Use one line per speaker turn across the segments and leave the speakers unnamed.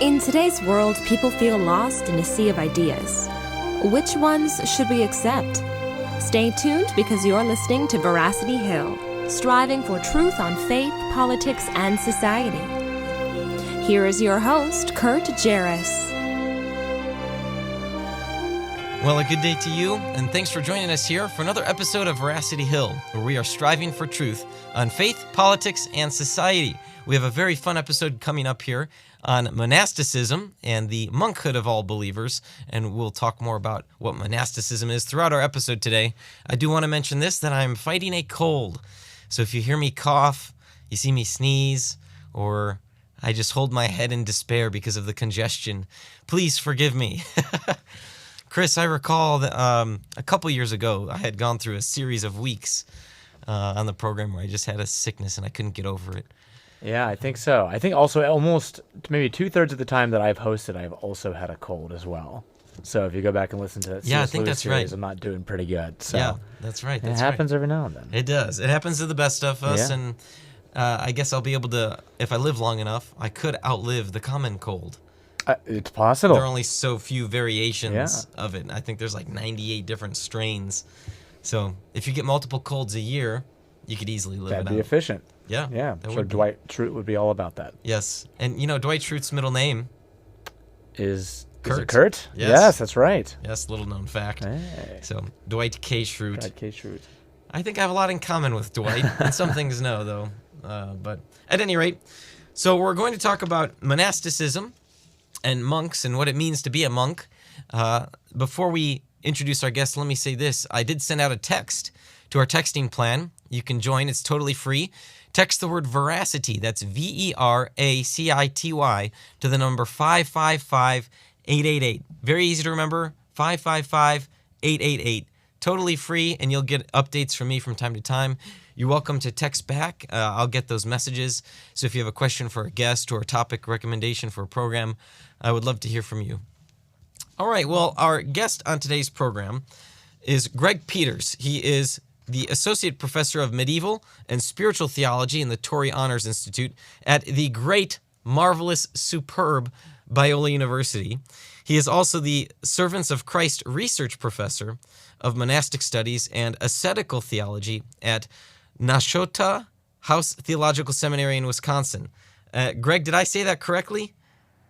In today's world, people feel lost in a sea of ideas. Which ones should we accept? Stay tuned because you're listening to Veracity Hill, striving for truth on faith, politics, and society. Here is your host, Kurt Jarris.
Well, a good day to you, and thanks for joining us here for another episode of Veracity Hill, where we are striving for truth on faith, politics, and society. We have a very fun episode coming up here on monasticism and the Monkhood of All Believers, and we'll talk more about what monasticism is throughout our episode today. I do want to mention this, that I'm fighting a cold. So if you hear me cough, you see me sneeze, or I just hold my head in despair because of the congestion, please forgive me. Chris, I recall that a couple years ago, I had gone through a series of weeks on the program where I just had a sickness and I couldn't get over it.
Yeah, I think so. I think also almost maybe 2/3 of the time that I've hosted, I've also had a cold as well. So if you go back and listen to
I think that's
series,
right.
I'm not doing pretty good. So
yeah, that's right.
It happens every now and then.
It does. It happens to the best of us,
Yeah.
and I guess I'll be able to, if I live long enough, I could outlive the common cold.
It's possible.
There are only so few variations of it. I think there's like 98 different strains. So if you get multiple colds a year, you could easily live
That'd
it
be
out.
efficient.
Yeah.
Yeah.
that
So
would be.
Dwight Schrute would be all about that.
Yes. And, you know, Dwight Schrute's middle name
Is
Kurt.
it Kurt?
Yes.
That's right.
Yes, little known fact.
Hey.
So Dwight K. Schrute.
Dwight K. Schrute.
I think I have a lot in common with Dwight, and some things no, though. But at any rate, so we're going to talk about monasticism and monks and what it means to be a monk. Before we introduce our guest, let me say this. I did send out a text to our texting plan. You can join. It's totally free. Text the word Veracity, that's Veracity, to the number 555-888. Very easy to remember, 555-888. Totally free, and you'll get updates from me from time to time. You're welcome to text back. I'll get those messages. So if you have a question for a guest or a topic recommendation for a program, I would love to hear from you. All right, well, our guest on today's program is Greg Peters. He is the Associate Professor of Medieval and Spiritual Theology in the Torrey Honors Institute at the great, marvelous, superb Biola University. He is also the Servants of Christ Research Professor of Monastic Studies and Ascetical Theology at Nashotah House Theological Seminary in Wisconsin. Greg, did I say that correctly?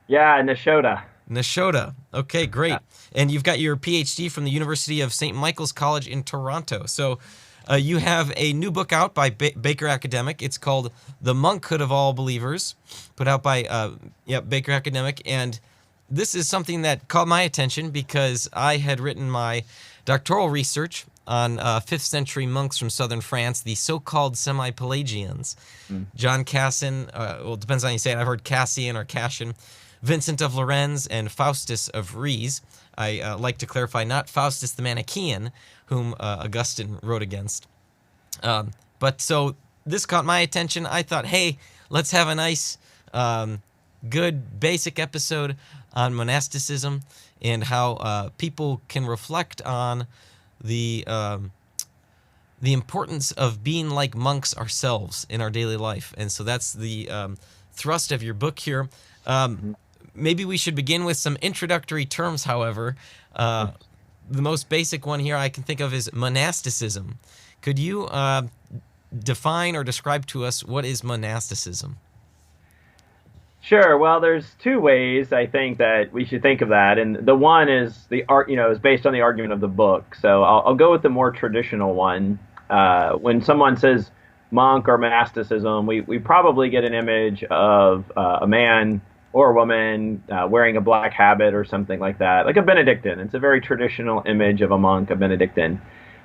Yeah, Nashotah.
Nashotah. Okay, great. And you've got your PhD from the University of St. Michael's College in Toronto. So you have a new book out by Baker Academic. It's called The Monkhood of All Believers, put out by Baker Academic. And this is something that caught my attention because I had written my doctoral research on 5th century monks from southern France, the so-called semi-Pelagians. John Cassin, well, it depends on how you say it. I've heard Cassian or Cassian. Vincent of Lorentz and Faustus of Ries. I like to clarify, not Faustus the Manichaean, whom Augustine wrote against. But so this caught my attention. I thought, hey, let's have a nice, good, basic episode on monasticism and how people can reflect on the importance of being like monks ourselves in our daily life. And so that's the thrust of your book here. Maybe we should begin with some introductory terms, however. The most basic one here I can think of is monasticism. Could you define or describe to us what is monasticism?
Sure. Well, there's two ways I think that we should think of that, and the one is is based on the argument of the book. So I'll go with the more traditional one. When someone says monk or monasticism, we probably get an image of a man or a woman wearing a black habit or something like that, like a Benedictine. It's a very traditional image of a monk, a Benedictine.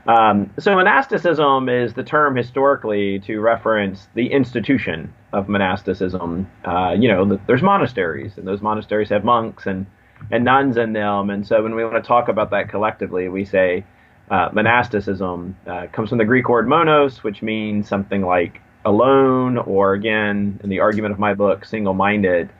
So monasticism is the term historically to reference the institution of monasticism. There's monasteries, and those monasteries have monks and nuns in them. And so when we want to talk about that collectively, we say monasticism comes from the Greek word monos, which means something like alone, or again, in the argument of my book, single-minded.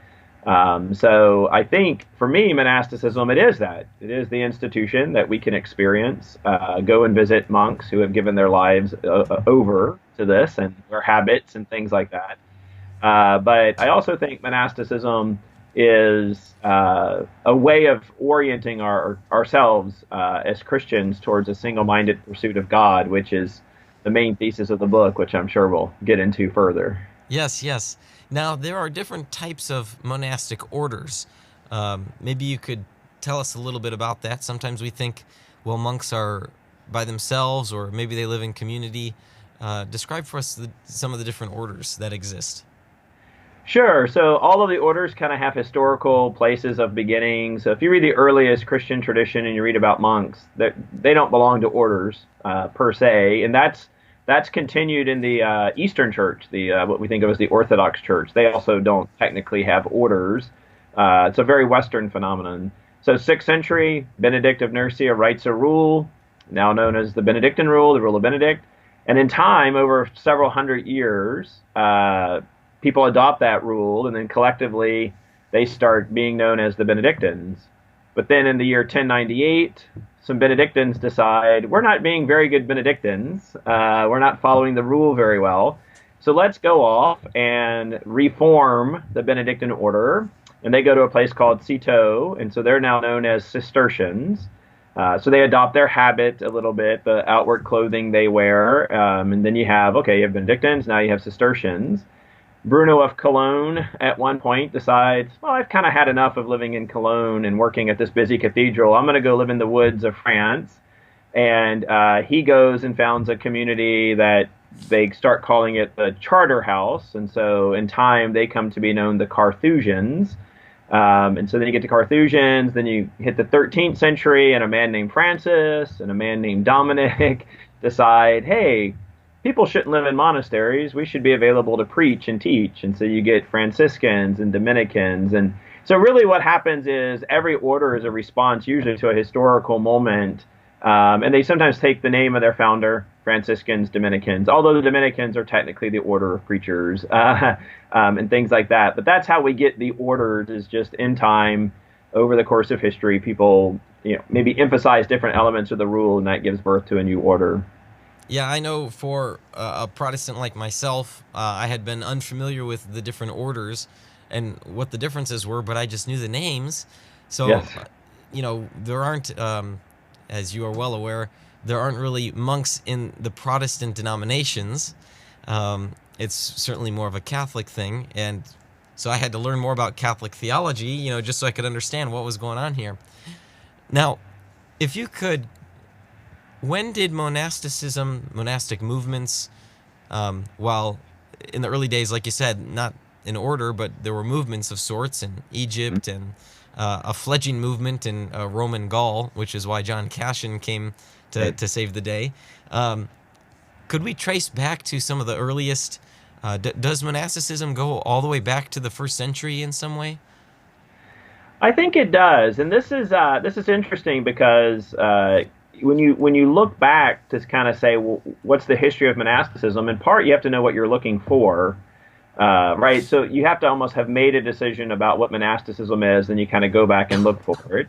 So I think for me, monasticism, it is that. It is the institution that we can experience, go and visit monks who have given their lives over to this and their habits and things like that. But I also think monasticism is a way of orienting ourselves as Christians towards a single-minded pursuit of God, which is the main thesis of the book, which I'm sure we'll get into further.
Yes, yes. Now, there are different types of monastic orders. Maybe you could tell us a little bit about that. Sometimes we think, well, monks are by themselves, or maybe they live in community. Describe for us some of the different orders that exist.
Sure. So all of the orders kind of have historical places of beginning. So if you read the earliest Christian tradition and you read about monks, they don't belong to orders per se, and that's continued in the Eastern Church, the what we think of as the Orthodox Church. They also don't technically have orders. It's a very Western phenomenon. So 6th century, Benedict of Nursia writes a rule, now known as the Benedictine rule, the Rule of Benedict. And in time, over several hundred years, people adopt that rule, and then collectively they start being known as the Benedictines. But then in the year 1098, some Benedictines decide, we're not being very good Benedictines. We're not following the rule very well. So let's go off and reform the Benedictine order. And they go to a place called Citeaux, and so they're now known as Cistercians. So they adopt their habit a little bit, the outward clothing they wear. And then you have Benedictines, now you have Cistercians. Bruno of Cologne at one point decides, well, I've kind of had enough of living in Cologne and working at this busy cathedral. I'm going to go live in the woods of France. And he goes and founds a community that they start calling it the Charter House. And so in time, they come to be known the Carthusians. And so then you get to Carthusians, then you hit the 13th century, and a man named Francis and a man named Dominic decide, hey, people shouldn't live in monasteries. We should be available to preach and teach. And so you get Franciscans and Dominicans. And so really what happens is every order is a response usually to a historical moment. And they sometimes take the name of their founder, Franciscans, Dominicans, although the Dominicans are technically the order of preachers and things like that. But that's how we get the orders, is just in time, over the course of history, people maybe emphasize different elements of the rule, and that gives birth to a new order.
Yeah, I know for a Protestant like myself, I had been unfamiliar with the different orders and what the differences were, but I just knew the names. So,
Yes.
There aren't, as you are well aware, there aren't really monks in the Protestant denominations. It's certainly more of a Catholic thing, and so I had to learn more about Catholic theology, just so I could understand what was going on here. Now, if you could, when did monasticism, monastic movements, while in the early days, like you said, not in order, but there were movements of sorts in Egypt and a fledgling movement in Roman Gaul, which is why John Cassian came to save the day. Could we trace back to some of the earliest? Does monasticism go all the way back to the 1st century in some way?
I think it does, and this is interesting because when you look back to kind of say, well, what's the history of monasticism? In part, you have to know what you're looking for, right? So you have to almost have made a decision about what monasticism is, then you kind of go back and look for it.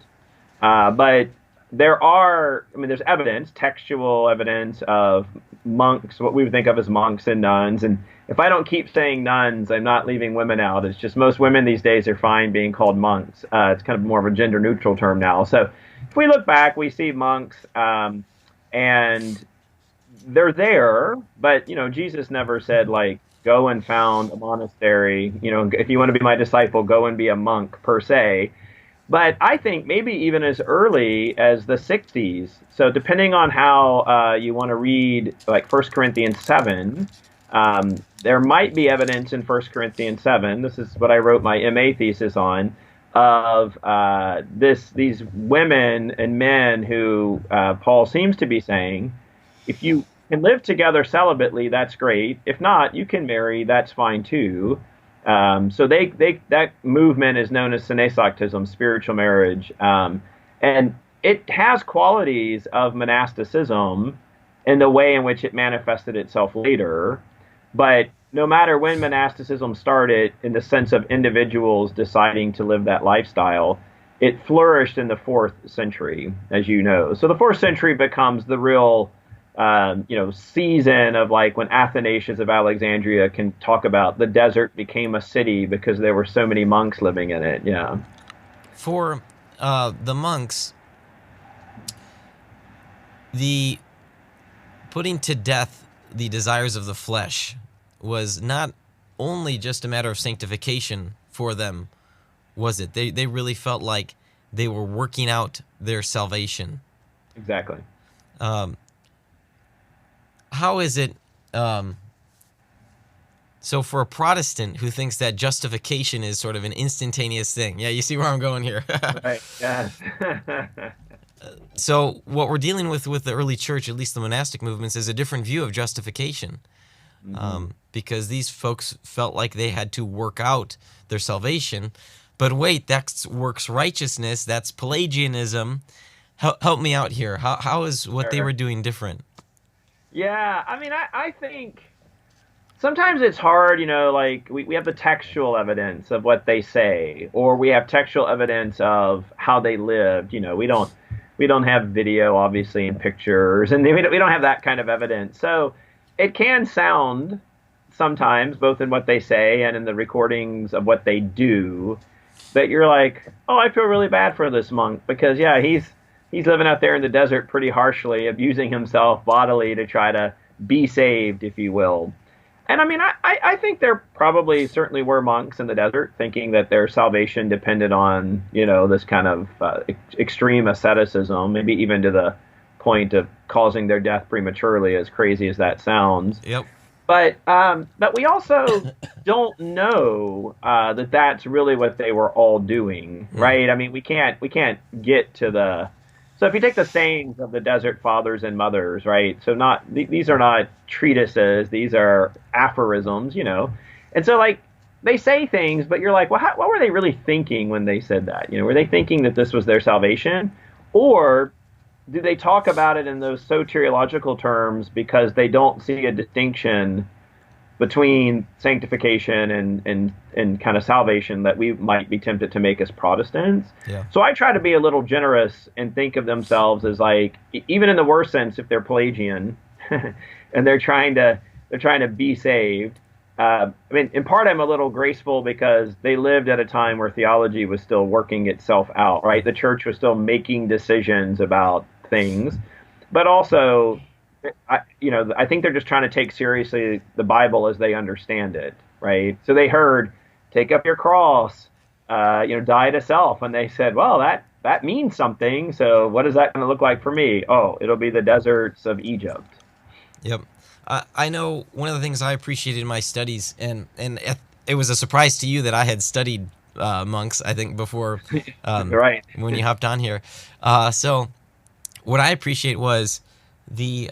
But there's evidence, textual evidence of monks, what we would think of as monks and nuns. And if I don't keep saying nuns, I'm not leaving women out. It's just most women these days are fine being called monks. It's kind of more of a gender neutral term now. So if we look back, we see monks, and they're there, but, Jesus never said, like, go and found a monastery. If you want to be my disciple, go and be a monk per se. But I think maybe even as early as the 60s. So depending on how you want to read, like 1 Corinthians 7, there might be evidence in 1 Corinthians 7. This is what I wrote my MA thesis on, of these women and men who Paul seems to be saying, if you can live together celibately, that's great. If not, you can marry, that's fine too. So that movement is known as senesactism, spiritual marriage, and it has qualities of monasticism in the way in which it manifested itself later. But no matter when monasticism started, in the sense of individuals deciding to live that lifestyle, it flourished in the 4th century, as you know. So the 4th century becomes the real season of like when Athanasius of Alexandria can talk about the desert became a city because there were so many monks living in it. Yeah.
For the monks, the putting to death the desires of the flesh was not only just a matter of sanctification for them, was it? They really felt like they were working out their salvation.
Exactly.
How is it, so for a Protestant who thinks that justification is sort of an instantaneous thing, yeah, you see where I'm going here.
Right, yes.
So what we're dealing with the early church, at least the monastic movements, is a different view of justification. Because these folks felt like they had to work out their salvation. But wait, that's works righteousness, that's Pelagianism. Help me out here. How is what they were doing different?
Yeah, I mean, I think sometimes it's hard, like we have the textual evidence of what they say, or we have textual evidence of how they lived. We don't have video, obviously, and pictures, and we don't have that kind of evidence. So it can sound sometimes, both in what they say and in the recordings of what they do, that you're like, oh, I feel really bad for this monk because, yeah, he's living out there in the desert pretty harshly, abusing himself bodily to try to be saved, if you will. And I mean, I think there probably certainly were monks in the desert thinking that their salvation depended on, this kind of extreme asceticism, maybe even to the point of causing their death prematurely, as crazy as that sounds.
Yep.
But we also don't know that that's really what they were all doing, right? I mean, we can't get to the. So if you take the sayings of the desert fathers and mothers, right? So these are not treatises; these are aphorisms, And so like they say things, but you're like, well, what were they really thinking when they said that? Were they thinking that this was their salvation, or do they talk about it in those soteriological terms because they don't see a distinction between sanctification and kind of salvation that we might be tempted to make as Protestants?
Yeah.
So I try to be a little generous and think of themselves as like, even in the worst sense, if they're Pelagian and they're trying to be saved. I mean, in part, I'm a little graceful because they lived at a time where theology was still working itself out, right? The church was still making decisions about things, but also, I think they're just trying to take seriously the Bible as they understand it, right? So they heard, take up your cross, die to self, and they said, well, that means something. So what is that going to look like for me? Oh, it'll be the deserts of Egypt.
Yep. I know one of the things I appreciated in my studies, and it was a surprise to you that I had studied monks, I think, before
right.
when you hopped on here. So what I appreciate was the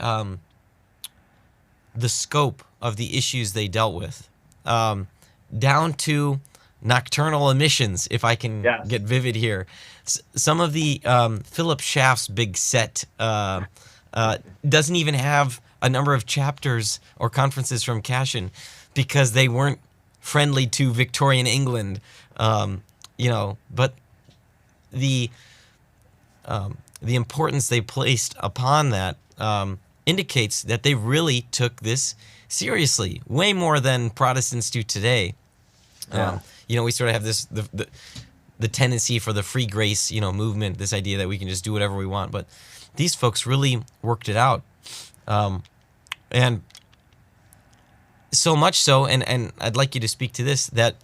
scope of the issues they dealt with, down to nocturnal emissions, if I can get vivid here. Some of the Philip Schaff's big set doesn't even have a number of chapters or conferences from Cashin because they weren't friendly to Victorian England, but the importance they placed upon that indicates that they really took this seriously, way more than Protestants do today.
Yeah.
We sort of have this the tendency for the free grace, movement, this idea that we can just do whatever we want, but these folks really worked it out. And so much so, and I'd like you to speak to this, that,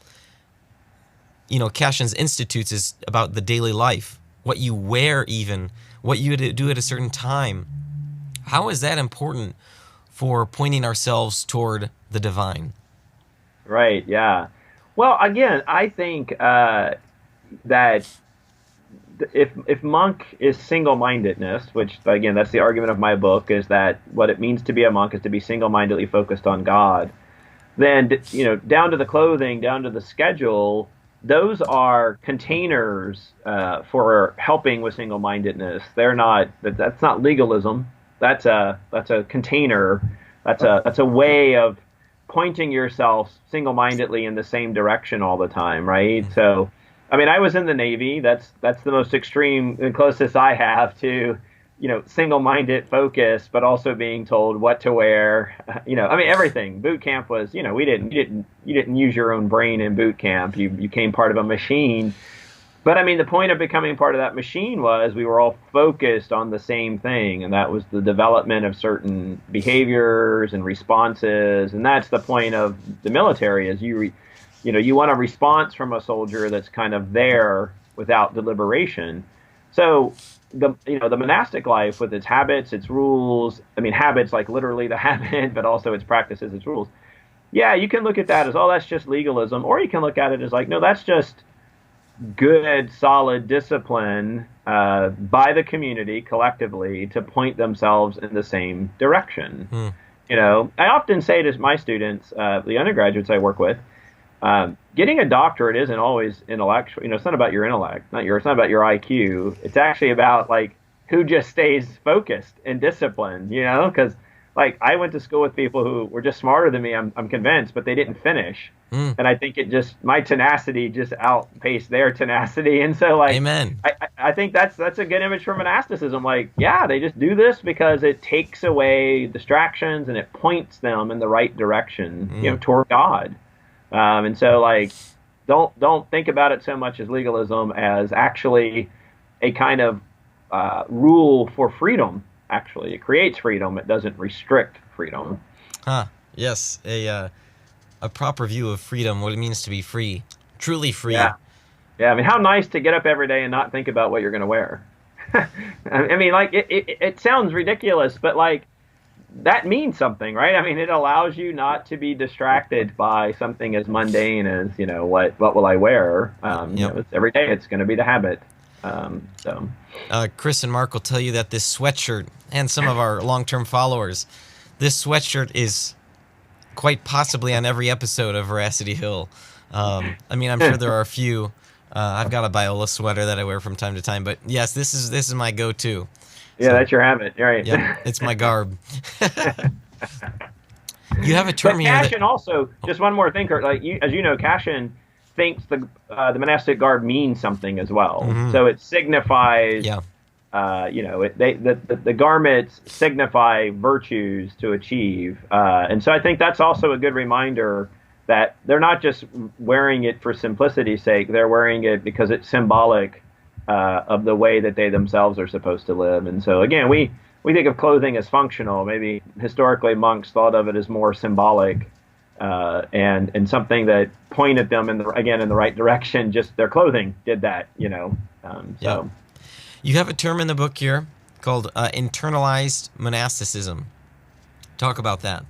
Cashin's Institutes is about the daily life, what you wear even, what you do at a certain time. How is that important for pointing ourselves toward the divine?
Right, yeah. Well, again, I think that if monk is single-mindedness, which, again, that's the argument of my book, is that what it means to be a monk is to be single-mindedly focused on God, then, down to the clothing, down to the schedule, those are containers for helping with single-mindedness. That's not legalism. That's a container. That's a way of pointing yourself single-mindedly in the same direction all the time, right? So, I mean, I was in the Navy. That's the most extreme and closest I have to, single-minded focus, but also being told what to wear. I mean, everything. Boot camp was, you didn't use your own brain in boot camp. You became part of a machine. But I mean, the point of becoming part of that machine was we were all focused on the same thing, and that was the development of certain behaviors and responses. And that's the point of the military: is you want a response from a soldier that's kind of there without deliberation. So the monastic life with its habits, its rules. I mean, habits like literally the habit, but also its practices, its rules. Yeah, you can look at that as, oh, that's just legalism, or you can look at it as like, no, that's just good, solid discipline by the community collectively to point themselves in the same direction. I often say to my students, the undergraduates I work with, getting a doctorate isn't always intellectual. It's not about your intellect, it's not about your IQ. It's actually about like who just stays focused and disciplined. Because like I went to school with people who were just smarter than me. I'm convinced, but they didn't finish. And I think my tenacity just outpaced their tenacity. And so like,
Amen.
I think that's a good image for monasticism. Like, yeah, they just do this because it takes away distractions and it points them in the right direction, toward God. And so like, don't think about it so much as legalism as actually a kind of rule for freedom. Actually, it creates freedom. It doesn't restrict freedom.
Yes, a proper view of freedom, what it means to be free, truly free.
Yeah. I mean, how nice to get up every day and not think about what you're going to wear. I mean, like it sounds ridiculous, but like that means something, right? I mean, it allows you not to be distracted by something as mundane as what will I wear? Every day it's going to be the habit.
Chris and Mark will tell you that this sweatshirt, and some of our long-term followers, this sweatshirt is quite possibly on every episode of Veracity Hill. I mean, I'm sure there are a few. I've got a Biola sweater that I wear from time to time, but yes, this is my go-to.
Yeah, so, that's your habit, right?
Yeah, it's my garb. You have a term here.
Cashin also, just one more thing, Kurt, like as you know, Cashin thinks the monastic garb means something as well. So it signifies, the garments signify virtues to achieve. And so I think that's also a good reminder that they're not just wearing it for simplicity's sake. They're wearing it because it's symbolic of the way that they themselves are supposed to live. And so, again, we think of clothing as functional. Maybe historically monks thought of it as more symbolic and something that pointed them in the right direction. Just their clothing did that, So
you have a term in the book here called internalized monasticism. Talk about that.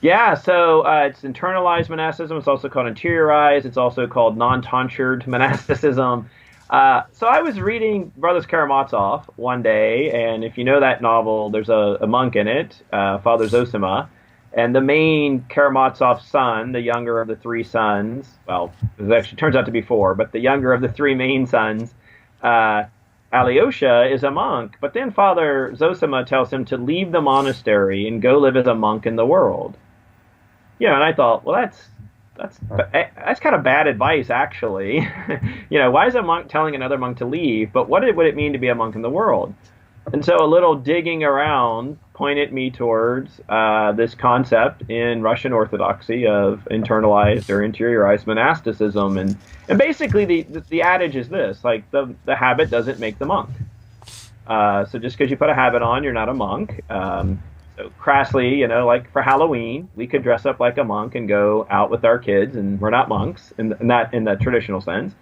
Yeah, so it's internalized monasticism. It's also called interiorized. It's also called non-tonsured monasticism. So I was reading Brothers Karamazov one day, and if you know that novel, there's a monk in it, Father Zosima. And the main Karamazov son, the younger of the three sons, well, it actually turns out to be four, but the younger of the three main sons, Alyosha, is a monk. But then Father Zosima tells him to leave the monastery and go live as a monk in the world. And I thought, well, that's kind of bad advice, actually. Why is a monk telling another monk to leave? But what would it mean to be a monk in the world? And so a little digging around pointed me towards this concept in Russian Orthodoxy of internalized or interiorized monasticism. And basically the adage is this, like the habit doesn't make the monk. So just because you put a habit on, you're not a monk. So crassly, like for Halloween, we could dress up like a monk and go out with our kids, and we're not monks in the traditional sense.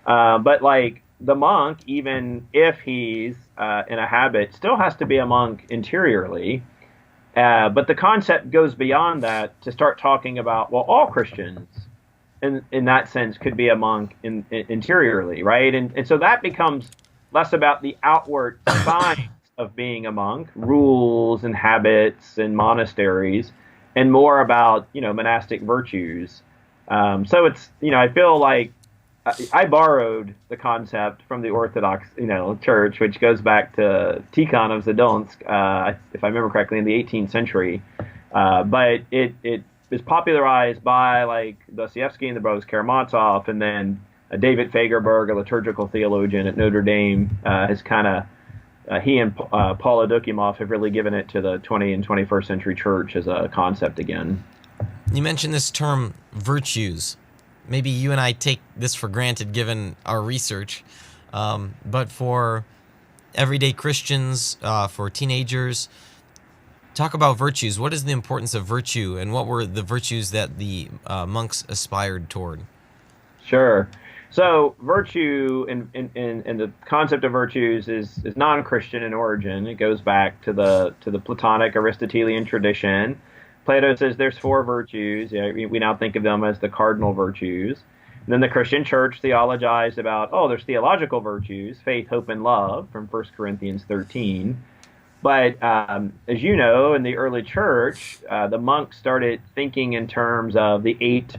But like the monk, even if he's in a habit, still has to be a monk interiorly. But the concept goes beyond that to start talking about, well, all Christians in that sense could be a monk interiorly, right? And so that becomes less about the outward signs of being a monk, rules and habits and monasteries, and more about, monastic virtues. So it's, I feel like I borrowed the concept from the Orthodox, Church, which goes back to Tikhon of Zadonsk, if I remember correctly, in the 18th century. But it was popularized by like Dostoevsky and the Brothers Karamazov, and then David Fagerberg, a liturgical theologian at Notre Dame, has kind of he and Paul Adukimov have really given it to the 20th and 21st century church as a concept again.
You mentioned this term, virtues. Maybe you and I take this for granted given our research, but for everyday Christians, for teenagers, talk about virtues. What is the importance of virtue, and what were the virtues that the monks aspired toward?
Sure. So virtue in the concept of virtues is non-Christian in origin. It goes back to the Platonic Aristotelian tradition. Plato says there's 4 virtues. Yeah, we now think of them as the cardinal virtues. And then the Christian church theologized about, there's theological virtues, faith, hope, and love from 1 Corinthians 13. But as you know, in the early church, the monks started thinking in terms of the 8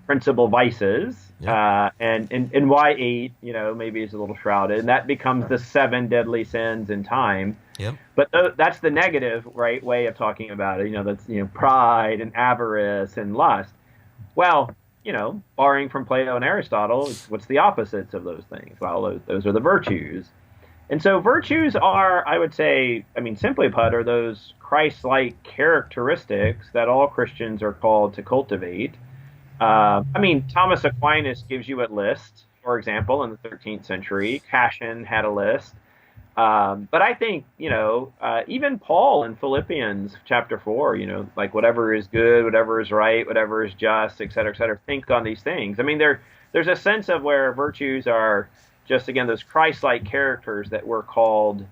principal vices. Yeah. And why 8, maybe is a little shrouded. And that becomes the 7 deadly sins in time.
Yep.
But that's the negative, right, way of talking about it. That's pride and avarice and lust. Well, borrowing from Plato and Aristotle, what's the opposites of those things? Well, those are the virtues. And so virtues are, I would say, simply put, are those Christ-like characteristics that all Christians are called to cultivate. Thomas Aquinas gives you a list, for example, in the 13th century. Cassian had a list. But I think, even Paul in Philippians chapter 4, like whatever is good, whatever is right, whatever is just, et cetera, think on these things. There's a sense of where virtues are just, again, those Christ-like characters that we're called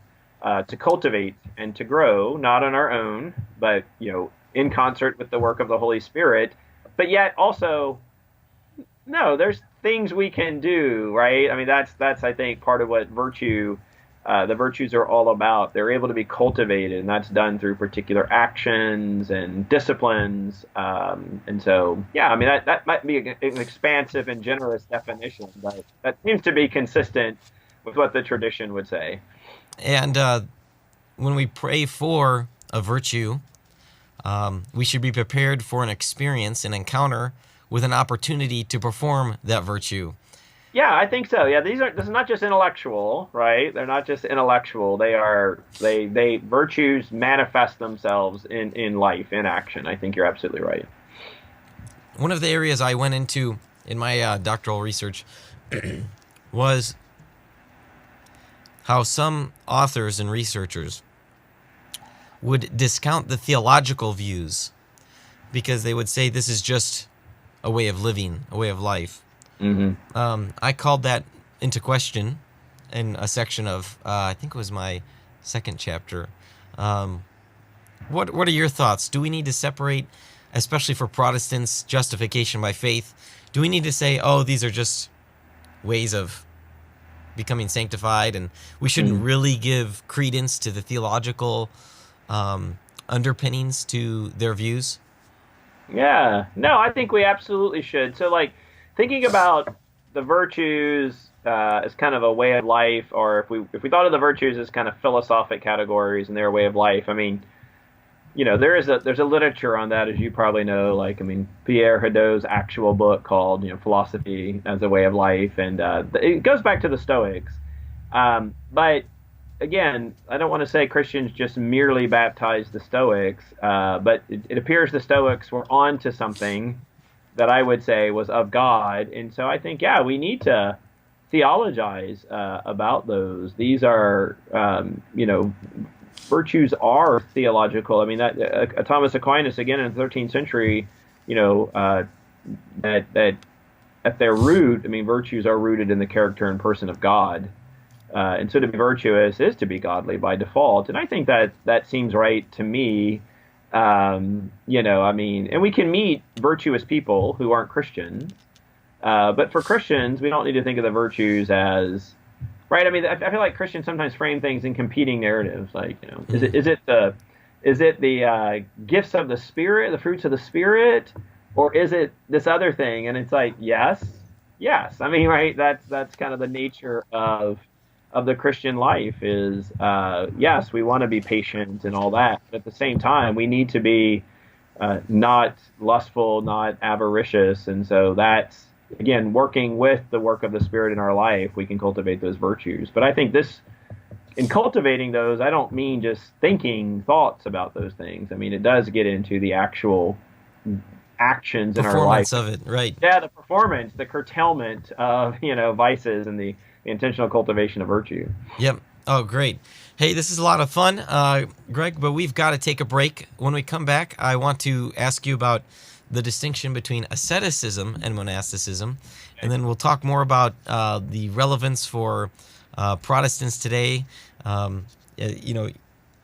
to cultivate and to grow, not on our own, but, in concert with the work of the Holy Spirit. But yet also, no, there's things we can do, right? That's I think, part of what the virtues are all about. They're able to be cultivated, and that's done through particular actions and disciplines. And so, that might be an expansive and generous definition, but that seems to be consistent with what the tradition would say.
And when we pray for a virtue, we should be prepared for an experience, an encounter with an opportunity to perform that virtue.
Yeah, I think so. Yeah, this is not just intellectual, right? They're not just intellectual. They virtues manifest themselves in life, in action. I think you're absolutely right.
One of the areas I went into in my doctoral research was how some authors and researchers would discount the theological views because they would say this is just a way of living, a way of life. Mm-hmm. I called that into question in a section of, I think it was my second chapter. What are your thoughts? Do we need to separate, especially for Protestants, justification by faith? Do we need to say, these are just ways of becoming sanctified, and we shouldn't really give credence to the theological underpinnings to their views?
Yeah. No, I think we absolutely should. So, thinking about the virtues as kind of a way of life, or if we thought of the virtues as kind of philosophic categories and their way of life, there's a literature on that, as you probably know. Pierre Hadot's actual book called Philosophy as a Way of Life, and it goes back to the Stoics. But again, I don't want to say Christians just merely baptized the Stoics, but it appears the Stoics were on to something that I would say was of God. And so I think, we need to theologize about those. These are, virtues are theological. Thomas Aquinas, again, in the 13th century, that at their root, virtues are rooted in the character and person of God. And so to be virtuous is to be godly by default. And I think that seems right to me. And we can meet virtuous people who aren't Christians. But for Christians, we don't need to think of the virtues as, right? I feel like Christians sometimes frame things in competing narratives. Is it the gifts of the Spirit, the fruits of the Spirit, or is it this other thing? And it's yes. Right? That's kind of the nature of the Christian life is, yes, we want to be patient and all that. But at the same time, we need to be not lustful, not avaricious. And so that's, again, working with the work of the Spirit in our life, we can cultivate those virtues. But I think this in cultivating those, I don't mean just thinking thoughts about those things. I mean, it does get into the actual actions in our life.
Performance of it, right?
Yeah, the performance, the curtailment of vices, and the intentional cultivation of virtue.
Yep. Oh, great. Hey, this is a lot of fun, Greg, but we've got to take a break. When we come back, I want to ask you about the distinction between asceticism and monasticism, and then we'll talk more about the relevance for Protestants today.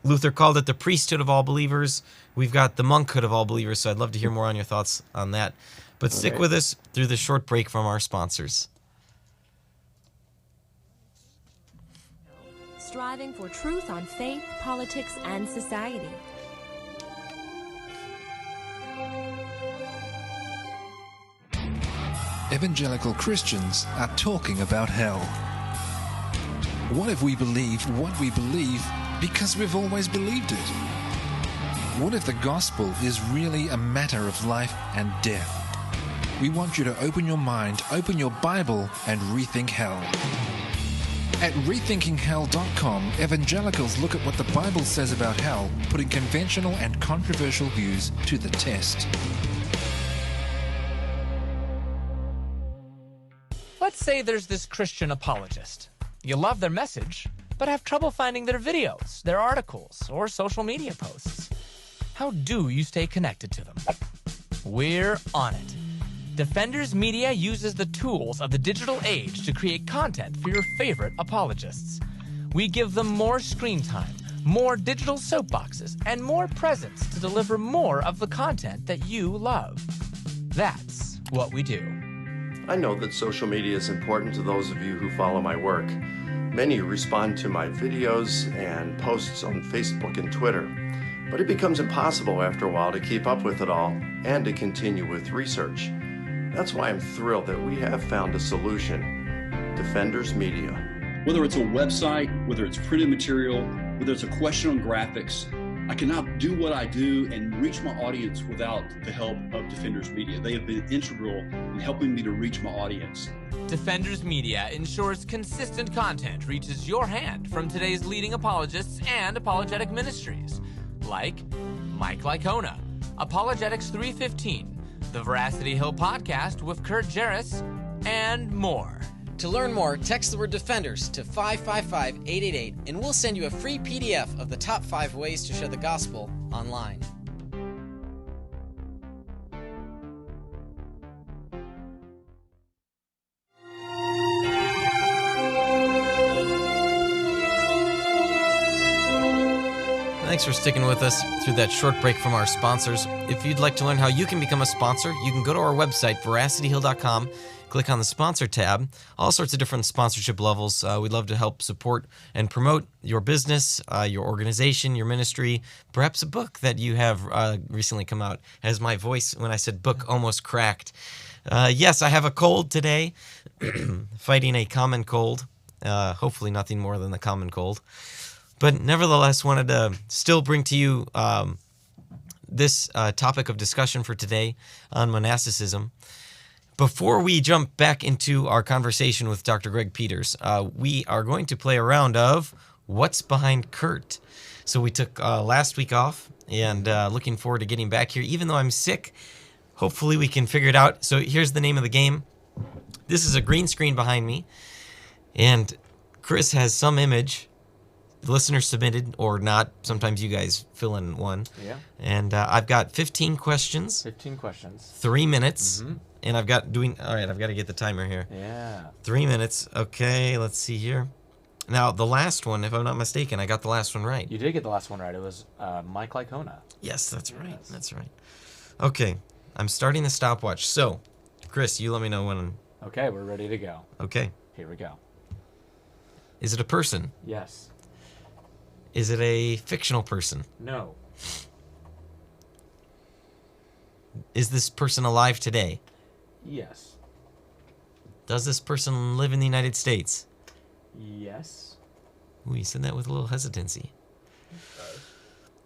Luther called it the priesthood of all believers. We've got the monkhood of all believers, so I'd love to hear more on your thoughts on that. But stick with us through the short break from our sponsors.
Striving for truth on faith, politics, and society.
Evangelical Christians are talking about hell. What if we believe what we believe because we've always believed it? What if the gospel is really a matter of life and death? We want you to open your mind, open your Bible, and rethink hell. At rethinkinghell.com, evangelicals look at what the Bible says about hell, putting conventional and controversial views to the test.
Let's say there's this Christian apologist. You love their message, but have trouble finding their videos, their articles, or social media posts. How do you stay connected to them? We're on it. Defenders Media uses the tools of the digital age to create content for your favorite apologists. We give them more screen time, more digital soapboxes, and more presence to deliver more of the content that you love. That's what we do.
I know that social media is important to those of you who follow my work. Many respond to my videos and posts on Facebook and Twitter, but it becomes impossible after a while to keep up with it all and to continue with research. That's why I'm thrilled that we have found a solution, Defenders Media.
Whether it's a website, whether it's printed material, whether it's a question on graphics, I cannot do what I do and reach my audience without the help of Defenders Media. They have been integral in helping me to reach my audience.
Defenders Media ensures consistent content reaches your hand from today's leading apologists and apologetic ministries, like Mike Licona, Apologetics 315, the Veracity Hill podcast with Kurt Jarris, and more.
To learn more, text the word Defenders to 555-888 and we'll send you a free PDF of the top 5 ways to share the gospel online.
Thanks for sticking with us through that short break from our sponsors. If you'd like to learn how you can become a sponsor, you can go to our website, veracityhill.com, click on the sponsor tab, all sorts of different sponsorship levels. We'd love to help support and promote your business, your organization, your ministry, perhaps a book that you have recently come out. As my voice, when I said book, almost cracked. Yes, I have a cold today, fighting a common cold, hopefully nothing more than the common cold. But nevertheless, wanted to still bring to you this topic of discussion for today on monasticism. Before we jump back into our conversation with Dr. Greg Peters, we are going to play a round of What's Behind Kurt. So we took last week off, and looking forward to getting back here. Even though I'm sick, hopefully we can figure it out. So here's the name of the game. This is a green screen behind me, and Chris has some image. The listener submitted or not. Sometimes you guys fill in one.
Yeah.
And I've got 15 questions.
15 questions.
3 minutes.
Mm-hmm.
And I've got I've got to get the timer here.
Yeah.
3 minutes. Okay, let's see here. Now, the last one, if I'm not mistaken, I got the last one right.
You did get the last one right. It was Mike Licona.
Yes, that's right. That's right. Okay, I'm starting the stopwatch. So, Chris, you let me know when.
Okay, we're ready to go.
Okay.
Here we go.
Is it a person?
Yes.
Is it a fictional person?
No.
Is this person alive today?
Yes.
Does this person live in the United States?
Yes.
Ooh, you said that with a little hesitancy.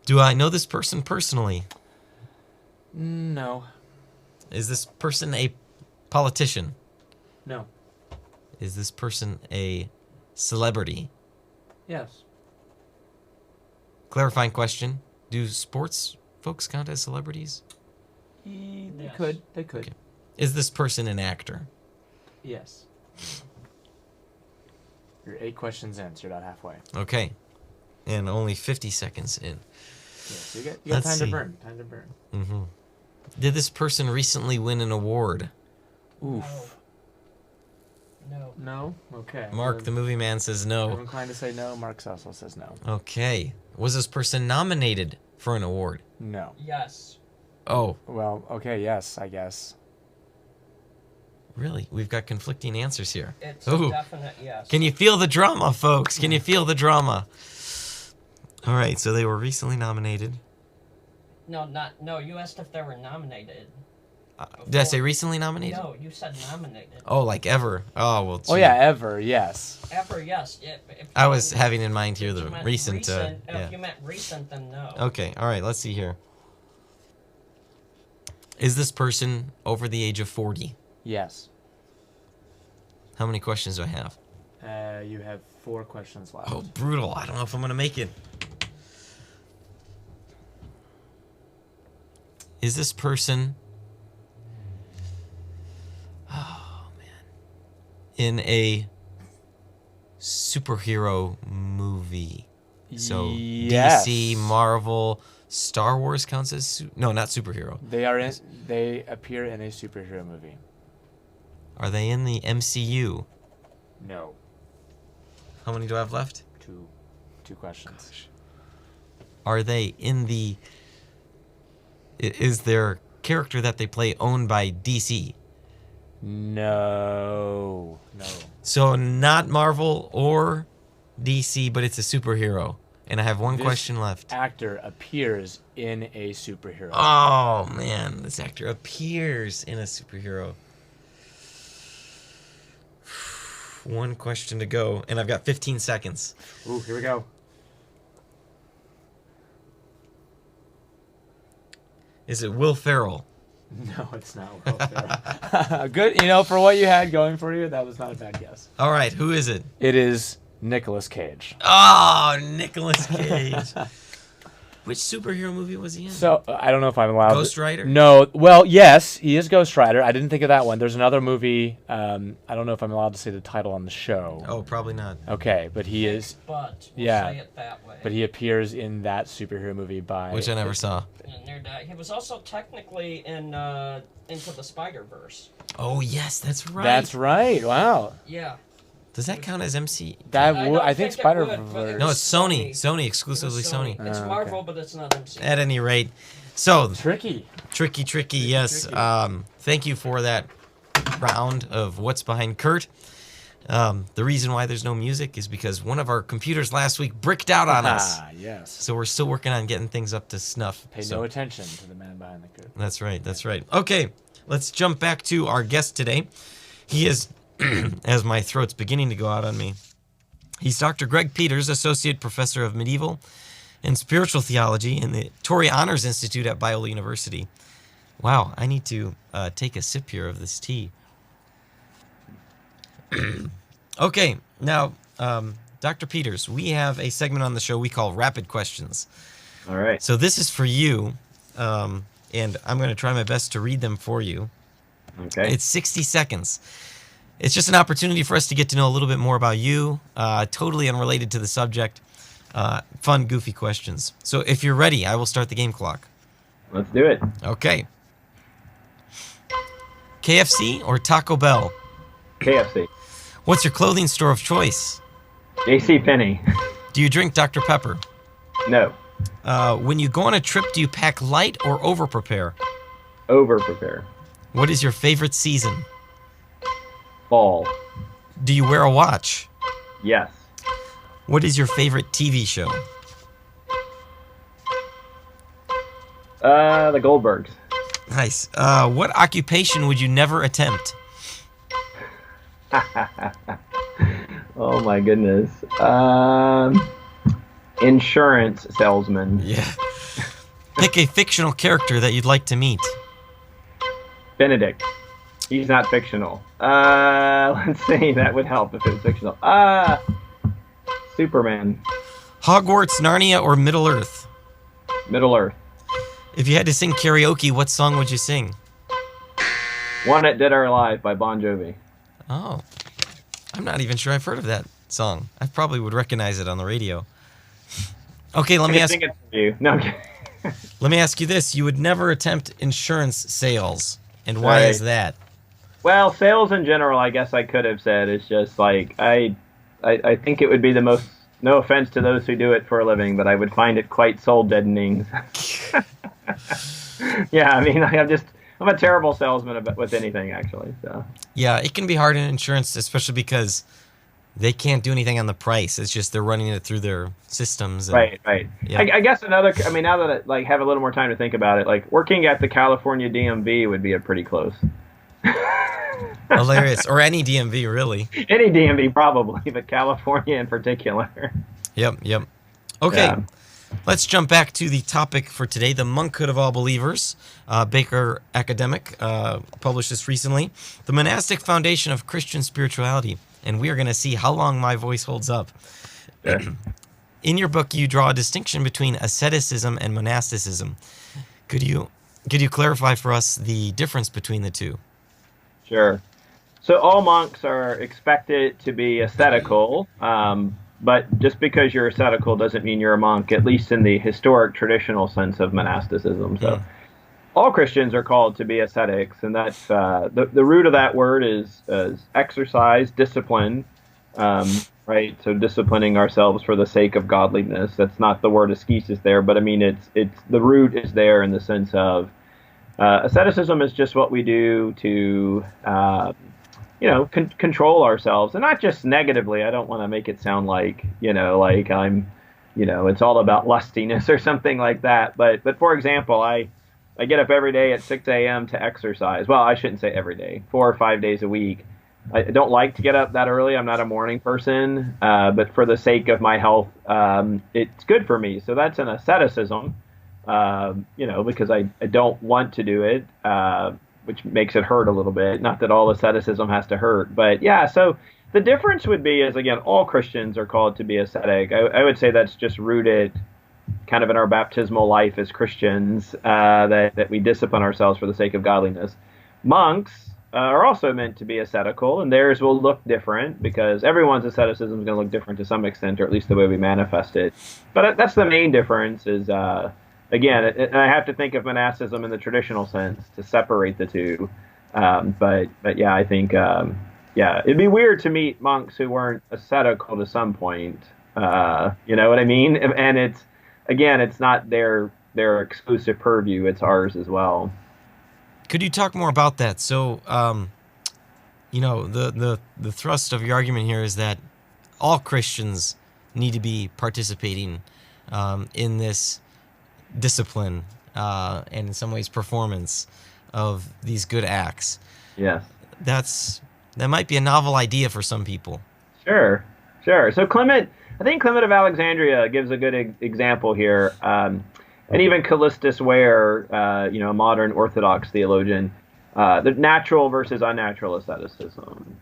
Do I know this person personally?
No.
Is this person a politician?
No.
Is this person a celebrity?
Yes.
Clarifying question. Do sports folks count as celebrities?
They could.
Okay. Is this person an actor?
Yes. You're 8 questions in, so you're about halfway.
Okay. And only 50 seconds in.
Yeah, so you got time to burn. Time to burn.
Mm-hmm. Did this person recently win an award?
Oof.
No.
No? Okay.
Mark, the movie man, says no.
I'm inclined to say no. Mark also says no.
Okay. Was this person nominated for an award?
No.
Yes.
Oh.
Well, okay, yes, I guess.
Really? We've got conflicting answers here.
It's a definite yes.
Can you feel the drama, folks? Can you feel the drama? All right, so they were recently nominated.
No, you asked if they were nominated.
Did I say recently nominated?
No, you said nominated.
Oh, like ever. Oh, well.
Oh, yeah, ever, yes.
Ever, yes. If
I was having in mind here the
recent.
yeah.
If you meant recent, then no.
Okay, all right, let's see here. Is this person over the age of 40?
Yes.
How many questions do I have?
You have 4 questions left.
Oh, brutal. I don't know if I'm going to make it. Is this person... Oh, man. In a superhero movie? So
yes.
DC, Marvel, Star Wars counts as... No, not superhero.
They appear in a superhero movie.
Are they in the MCU?
No.
How many do I have left?
2 questions.
Gosh. Are they in the... Is their character that they play owned by DC?
No.
So not Marvel or DC, but it's a superhero. And I have one question left.
Actor appears in a superhero.
Oh, man. This actor appears in a superhero. One question to go, and I've got 15 seconds.
Ooh, here we go.
Is it Will Ferrell?
No, it's not Will Ferrell. Good, for what you had going for you, that was not a bad guess.
All right, who is it?
It is Nicolas Cage.
Oh, Nicolas Cage. Which superhero movie was he in?
So, I don't know if I'm allowed
Ghost Rider?
No. Well, yes, he is Ghost Rider. I didn't think of that one. There's another movie. I don't know if I'm allowed to say the title on the show.
Oh, probably not.
Okay, but he is...
But we'll say it that way.
But he appears in that superhero movie by...
Which I never saw.
He was also technically in Into the Spider-Verse.
Oh, yes, that's right.
That's right. Wow.
Yeah.
Does that count as MC?
I think Spider-Verse.
No, it's Sony. Sony, exclusively Sony.
It's Marvel, but it's not MC.
At any rate. So
Tricky,
yes. Thank you for that round of What's Behind Kurt. The reason why there's no music is because one of our computers last week bricked out on us.
Yes.
So we're still working on getting things up to snuff.
Pay no attention to the man behind the curtain.
That's right. Okay, let's jump back to our guest today. He is, as my throat's beginning to go out on me, he's Dr. Greg Peters, Associate Professor of Medieval and Spiritual Theology in the Torrey Honors Institute at Biola University. Wow, I need to take a sip here of this tea. Okay, now, Dr. Peters, we have a segment on the show we call Rapid Questions.
All right.
So this is for you, and I'm going to try my best to read them for you.
Okay.
It's 60 seconds. It's just an opportunity for us to get to know a little bit more about you, totally unrelated to the subject. Fun, goofy questions. So if you're ready, I will start the game clock.
Let's do it.
Okay. KFC or Taco Bell?
KFC.
What's your clothing store of choice?
JCPenney.
Do you drink Dr. Pepper?
No.
When you go on a trip, do you pack light or over-prepare?
Over-prepare.
What is your favorite season?
Fall.
Do you wear a watch?
Yes.
What is your favorite TV show?
The Goldbergs.
Nice. What occupation would you never attempt?
Oh my goodness. Insurance salesman.
Yeah. Pick a fictional character that you'd like to meet.
Benedict. He's not fictional. Let's see. That would help if it was fictional. Superman.
Hogwarts, Narnia, or Middle Earth?
Middle Earth.
If you had to sing karaoke, what song would you sing?
One at Dead or Alive by Bon Jovi.
Oh, I'm not even sure I've heard of that song. I probably would recognize it on the radio. Okay, let me ask.
Sing it for you. No, I'm kidding.
Let me ask you this: you would never attempt insurance sales, and why is that?
Well, sales in general, I guess I could have said, is just like I think it would be the most. No offense to those who do it for a living, but I would find it quite soul deadening. Yeah, I mean, I'm a terrible salesman with anything, actually. So.
Yeah, it can be hard in insurance, especially because they can't do anything on the price. It's just they're running it through their systems. And,
right.
Yeah.
I guess now that I have a little more time to think about it, like working at the California DMV would be a pretty close.
Hilarious. Or any DMV, really.
Any DMV, probably, but California in particular.
Yep. Okay. Yeah. Let's jump back to the topic for today, the Monkhood of All Believers. Baker Academic published this recently. The Monastic Foundation of Christian Spirituality. And we are going to see how long my voice holds up. Yeah. In your book, you draw a distinction between asceticism and monasticism. Could you clarify for us the difference between the two?
Sure. So all monks are expected to be ascetical, but just because you're ascetical doesn't mean you're a monk, at least in the historic traditional sense of monasticism. So all Christians are called to be ascetics, and that's the root of that word is exercise, discipline, right? So disciplining ourselves for the sake of godliness. That's not the word ascesis there, but I mean it's the root is there in the sense of asceticism is just what we do to control ourselves, and not just negatively. I don't want to make it sound like I'm it's all about lustiness or something like that. But for example, I get up every day at 6 a.m. to exercise. Well, I shouldn't say every day, 4 or 5 days a week. I don't like to get up that early. I'm not a morning person, but for the sake of my health, it's good for me. So that's an asceticism, because I don't want to do it, which makes it hurt a little bit. Not that all asceticism has to hurt, but yeah. So the difference would be is, again, all Christians are called to be ascetic. I would say that's just rooted kind of in our baptismal life as Christians, that we discipline ourselves for the sake of godliness. Monks are also meant to be ascetical, and theirs will look different because everyone's asceticism is going to look different to some extent, or at least the way we manifest it. But that's the main difference is, again, and I have to think of monasticism in the traditional sense to separate the two. But yeah, I think, it'd be weird to meet monks who weren't ascetical to some point. You know what I mean? And it's not their exclusive purview. It's ours as well.
Could you talk more about that? So, the thrust of your argument here is that all Christians need to be participating in this discipline and in some ways performance of these good acts.
Yes.
That might be a novel idea for some people.
Sure. So I think Clement of Alexandria gives a good example here. And even Callistus Ware, a modern Orthodox theologian, the natural versus unnatural asceticism.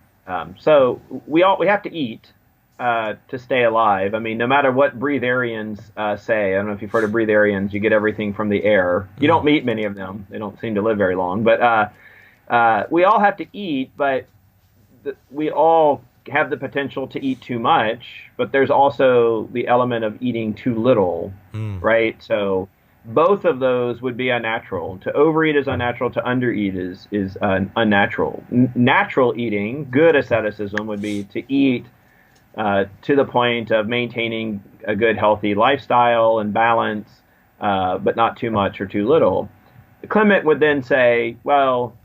So we have to eat to stay alive. I mean, no matter what breatharians say. I don't know if you've heard of breatharians. You get everything from the air. You don't meet many of them. They don't seem to live very long. But we all have to eat, but we all have the potential to eat too much, but there's also the element of eating too little, right? So both of those would be unnatural. To overeat is unnatural. To undereat is unnatural. Natural eating, good asceticism, would be to eat to the point of maintaining a good, healthy lifestyle and balance, but not too much or too little. Clement would then say, well,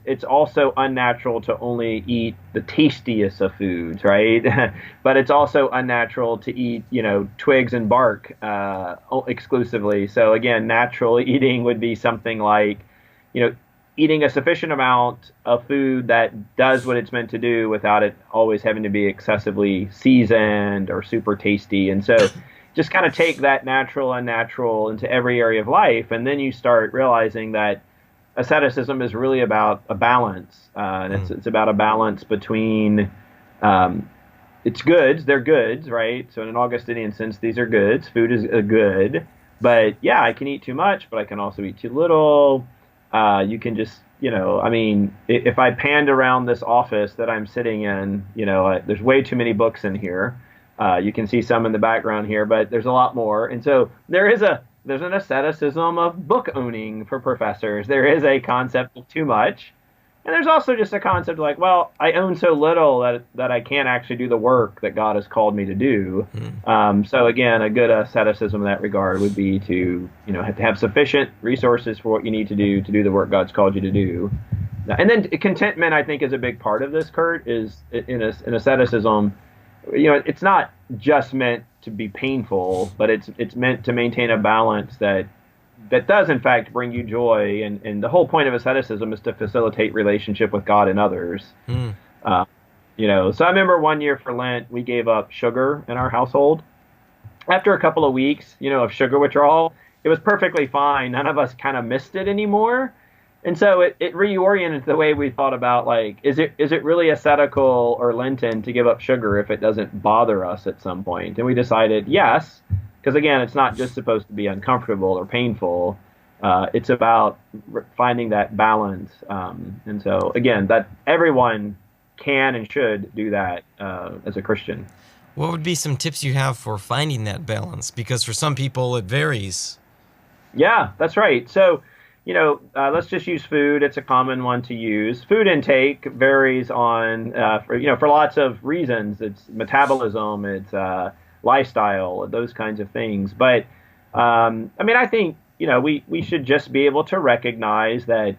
it's also unnatural to only eat the tastiest of foods, right? But it's also unnatural to eat, twigs and bark exclusively. So again, natural eating would be something like, eating a sufficient amount of food that does what it's meant to do without it always having to be excessively seasoned or super tasty. And so just kind of take that natural, unnatural into every area of life. And then you start realizing that asceticism is really about a balance, and it's about a balance between it's goods. They're goods, right? So in an Augustinian sense, these are goods. Food is a good. But yeah, I can eat too much, but I can also eat too little. You can just, I mean, if I panned around this office that I'm sitting in, there's way too many books in here. You can see some in the background here, but there's a lot more. And so there's an asceticism of book owning for professors. There is a concept of too much. And there's also just a concept like, well, I own so little that I can't actually do the work that God has called me to do. So again, a good asceticism in that regard would be to, have sufficient resources for what you need to do the work God's called you to do. And then contentment, I think, is a big part of this, Kurt, is in asceticism. It's not just meant to be painful, but it's meant to maintain a balance that does in fact bring you joy, and the whole point of asceticism is to facilitate relationship with God and others. So I remember one year for Lent we gave up sugar in our household. After a couple of weeks, of sugar withdrawal, it was perfectly fine. None of us kind of missed it anymore, and so it reoriented the way we thought about, like, is it really ascetical or Lenten to give up sugar if it doesn't bother us at some point? And we decided yes. Because again, it's not just supposed to be uncomfortable or painful. It's about finding that balance. And so again, that everyone can and should do that as a Christian.
What would be some tips you have for finding that balance? Because for some people it varies.
Yeah, that's right. So, let's just use food. It's a common one to use. Food intake varies on, for lots of reasons. It's metabolism. It's lifestyle, those kinds of things. But I think we should just be able to recognize that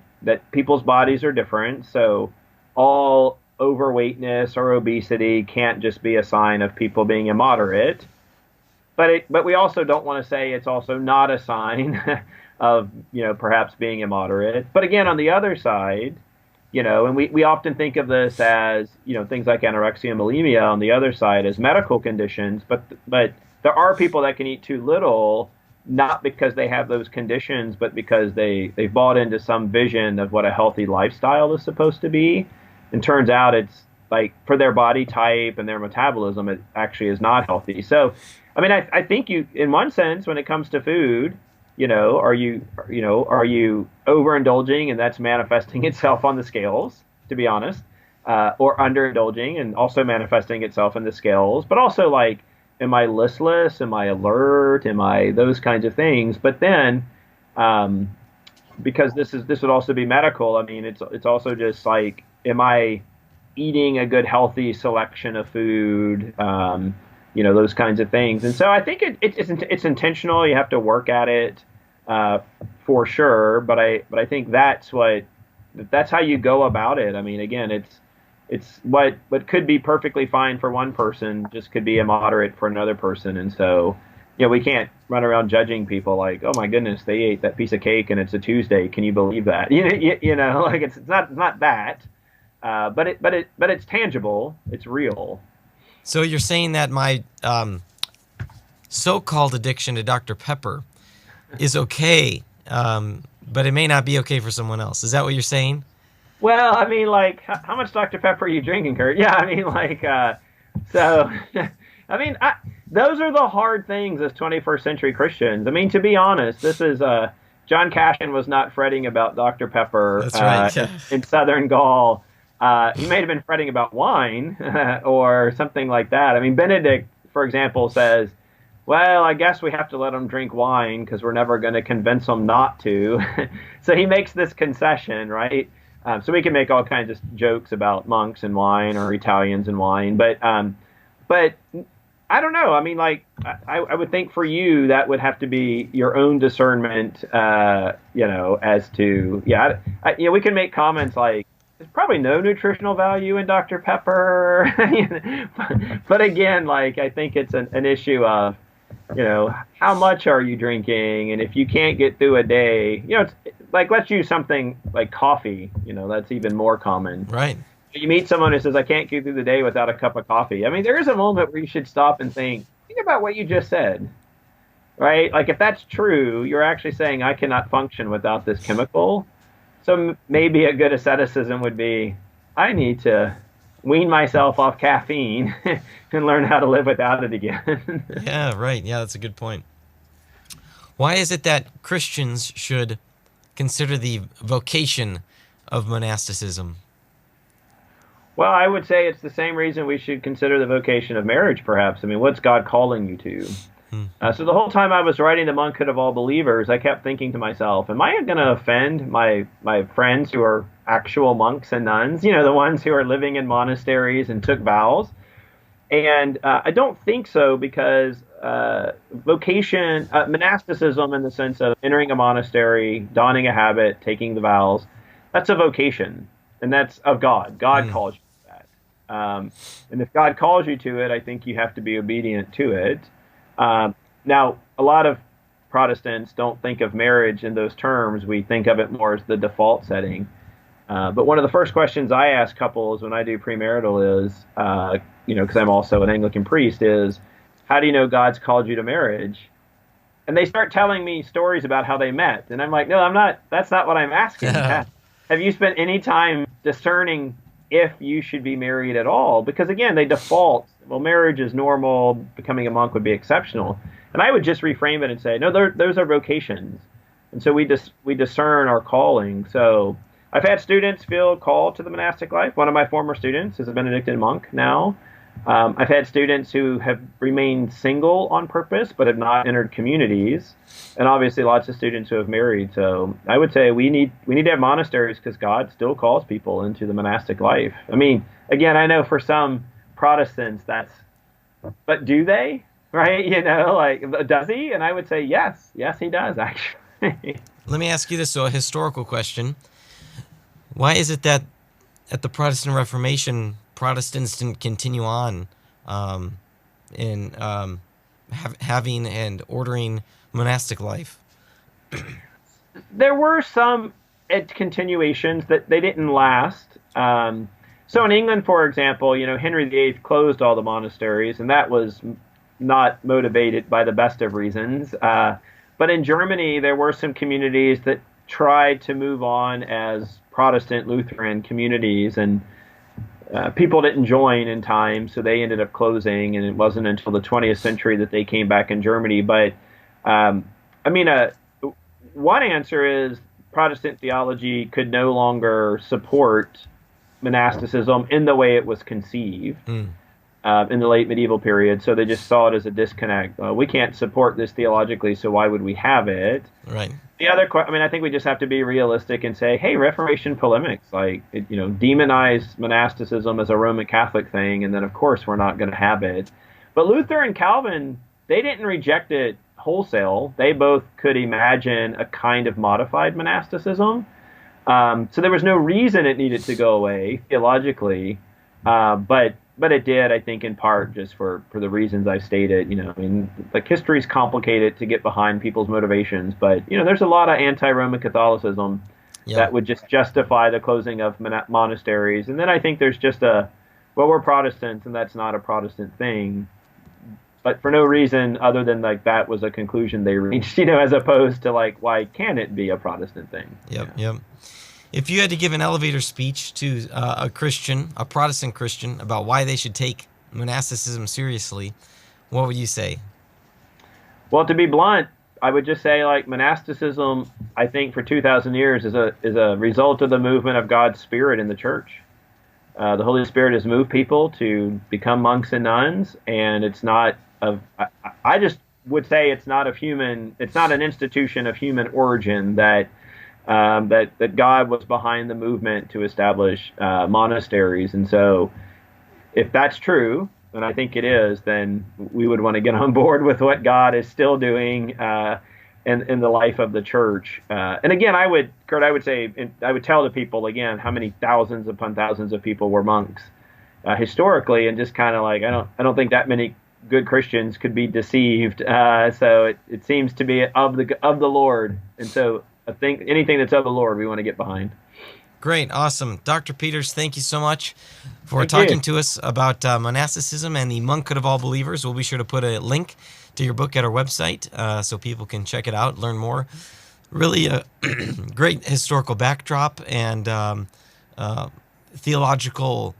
people's bodies are different. So all overweightness or obesity can't just be a sign of people being immoderate. But we also don't want to say it's also not a sign of perhaps being immoderate. But again, on the other side, and we often think of this as, things like anorexia and bulimia on the other side as medical conditions, but there are people that can eat too little, not because they have those conditions, but because they've bought into some vision of what a healthy lifestyle is supposed to be. And turns out it's like for their body type and their metabolism, it actually is not healthy. So, I think in one sense, when it comes to food, are you overindulging and that's manifesting itself on the scales, to be honest, or underindulging and also manifesting itself in the scales, but also like, am I listless? Am I alert? Am I those kinds of things? But then, because this would also be medical. It's also just like, am I eating a good, healthy selection of food? Those kinds of things. And so I think it's intentional. You have to work at it. For sure, but I think that's how you go about it. Again, it's what could be perfectly fine for one person just could be immoderate for another person, and so we can't run around judging people like, oh my goodness, they ate that piece of cake and it's a Tuesday. Can you believe that? Like it's not that, but it's tangible. It's real.
So you're saying that my so-called addiction to Dr. Pepper is okay, but it may not be okay for someone else. Is that what you're saying?
Well, how much Dr. Pepper are you drinking, Kurt? Yeah, those are the hard things as 21st century Christians. To be honest, this is, John Cashin was not fretting about Dr. Pepper.
That's right. Yeah.
In Southern Gaul. He may have been fretting about wine or something like that. Benedict, for example, says, well, I guess we have to let them drink wine because we're never going to convince them not to. So he makes this concession, right? So we can make all kinds of jokes about monks and wine or Italians and wine. But I don't know. I would think for you that would have to be your own discernment, as to, we can make comments like, there's probably no nutritional value in Dr. Pepper. But again, I think it's an issue of, how much are you drinking? And if you can't get through a day, it's like, let's use something like coffee, that's even more common.
Right.
You meet someone who says, I can't get through the day without a cup of coffee. There is a moment where you should stop and think about what you just said, right? Like if that's true, you're actually saying I cannot function without this chemical. So maybe a good asceticism would be, I need to wean myself off caffeine and learn how to live without it again.
Yeah, right. Yeah, that's a good point. Why is it that Christians should consider the vocation of monasticism?
Well, I would say it's the same reason we should consider the vocation of marriage, perhaps. I mean, what's God calling you to? So the whole time I was writing the Monkhood of All Believers, I kept thinking to myself, am I going to offend my friends who are actual monks and nuns, you know, the ones who are living in monasteries and took vows? And I don't think so, because vocation, monasticism in the sense of entering a monastery, donning a habit, taking the vows, that's a vocation, and that's of God. God calls you to that. And if God calls you to it, I think you have to be obedient to it. Now, a lot of Protestants don't think of marriage in those terms. We think of it more as the default setting. But one of the first questions I ask couples when I do premarital is, because I'm also an Anglican priest, is, how do you know God's called you to marriage? And they start telling me stories about how they met. And I'm like, no, I'm not. That's not what I'm asking. Have you spent any time discerning if you should be married at all? Because again, they default, well, marriage is normal, becoming a monk would be exceptional. And I would just reframe it and say, no, those are vocations. And so we discern our calling. So I've had students feel called to the monastic life. One of my former students is a Benedictine monk now. I've had students who have remained single on purpose but have not entered communities, and obviously lots of students who have married. So I would say we need to have monasteries because God still calls people into the monastic life. I mean, again, I know for some Protestants but do they? Right? Does he? And I would say yes, he does actually.
Let me ask you this, a historical question. Why is it that at the Protestant Reformation, Protestants didn't continue on in having and ordering monastic life?
There were some continuations that they didn't last. So in England, for example, Henry VIII closed all the monasteries, and that was not motivated by the best of reasons. But in Germany, there were some communities that tried to move on as Protestant Lutheran communities, and people didn't join in time, so they ended up closing, and it wasn't until the 20th century that they came back in Germany. But, one answer is Protestant theology could no longer support monasticism in the way it was conceived in the late medieval period, so they just saw it as a disconnect. We can't support this theologically, so why would we have it?
Right.
The other, I think we just have to be realistic and say, hey, Reformation polemics, demonize monasticism as a Roman Catholic thing, and then of course we're not going to have it. But Luther and Calvin, they didn't reject it wholesale. They both could imagine a kind of modified monasticism. So there was no reason it needed to go away theologically, but it did, I think, in part just for the reasons I've stated. History's complicated to get behind people's motivations, but there's a lot of anti-Roman Catholicism that would just justify the closing of monasteries. And then I think there's just we're Protestants, and that's not a Protestant thing. But for no reason other than that was a conclusion they reached, as opposed to why can't it be a Protestant thing?
Yep. If you had to give an elevator speech to a Protestant Christian, about why they should take monasticism seriously, what would you say? Well, to be blunt, I would just say monasticism, I think for 2,000 years is a result of the movement of God's Spirit in the church. The Holy Spirit has moved people to become monks and nuns, and it's not I just would say it's not an institution of human origin that God was behind the movement to establish monasteries. And so if that's true, and I think it is, then we would want to get on board with what God is still doing in the life of the church. And again, I would tell the people again how many thousands upon thousands of people were monks historically, and just kind of I don't think that many good Christians could be deceived. So it seems to be of the Lord, and so I think anything that's of the Lord we want to get behind. Great, awesome. Dr. Peters, thank you so much for talking to us about monasticism and the Monkhood of All Believers. We'll be sure to put a link to your book at our website so people can check it out, learn more. Really a great historical backdrop and theological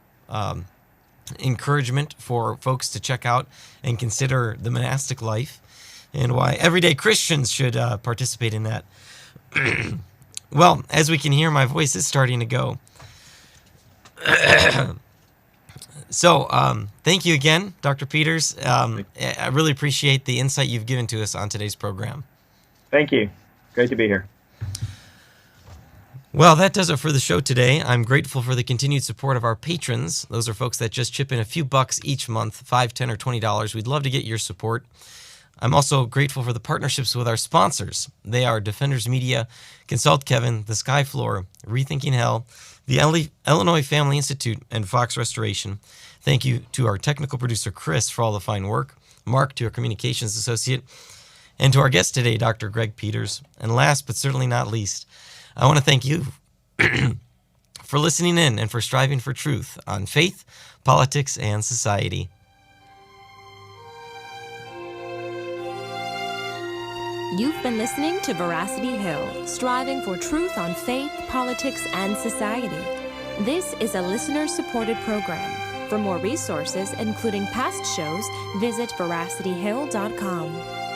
encouragement for folks to check out and consider the monastic life, and why everyday Christians should participate in that. Well, as we can hear, my voice is starting to go. So, thank you again, Dr. Peters. I really appreciate the insight you've given to us on today's program.
Thank you. Great to be here.
Well, that does it for the show today. I'm grateful for the continued support of our patrons. Those are folks that just chip in a few bucks each month, $5, $10, or $20. We'd love to get your support. I'm also grateful for the partnerships with our sponsors. They are Defenders Media, Consult Kevin, The Sky Floor, Rethinking Hell, the Illinois Family Institute, and Fox Restoration. Thank you to our technical producer, Chris, for all the fine work, Mark, to our communications associate, and to our guest today, Dr. Greg Peters. And last but certainly not least, I want to thank you for listening in and for striving for truth on faith, politics, and society.
You've been listening to Veracity Hill, striving for truth on faith, politics, and society. This is a listener-supported program. For more resources, including past shows, visit veracityhill.com.